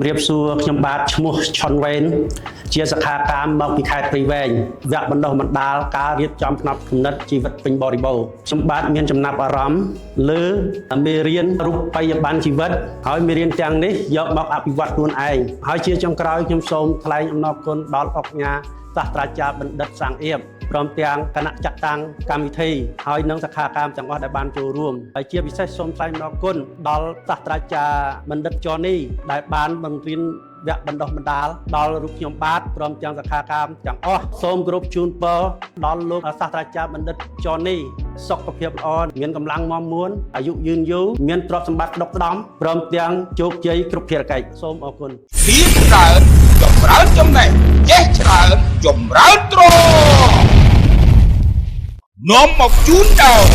រៀបសួរខ្ញុំបាទឈ្មោះឆុនវ៉េនជាសខាកាមមកពីខេត្តព្រៃវែងវគ្គបណ្ដុះបណ្ដាលការរៀបចំផ្នត់គំនិតជីវិតពេញបរិបូរណ៍ខ្ញុំបាទមានចំណាប់អារម្មណ៍លើមេរៀនរូបិយប័ណ្ណជីវិតហើយមេរៀនទាំងនេះយកមកអភិវឌ្ឍខ្លួនឯងហើយជាចុងក្រោយខ្ញុំសូមថ្លែងអំណរគុណដល់អង្គការសាស្ត្រាចារ្យបណ្ឌិតសាងអៀបព្រមទាំងគណៈចាត់តាំងកម្មវិធីហើយនិងសខាកាមទាំងអស់ដែលបានចូលរួមហើយជាពិសេសសូមថ្លែងអំណរគុណដល់សាស្ត្រាចារ្យបណ្ឌិតចនី ដែលបានបង្រៀនវគ្គបណ្ដុះបណ្ដាលដល់រូបខ្ញុំបាទព្រមទាំងសខាកាមទាំងអស់សូមគោរពជូនពរដល់លោកសាស្ត្រាចារ្យបណ្ឌិតចនីសុខភាពល្អមានកម្លាំងមាំមួនអាយុយឺនយូរមានទ្រព្យសម្បត្តិដុកដំព្រមទាំងជោគជ័យគ្រប់ភារកិច្ចសូមអរគុណ ភាពច្រើនចម្រើនចំណេះចេះច្រើនចម្រើនទ្រនាំមកជូនដល់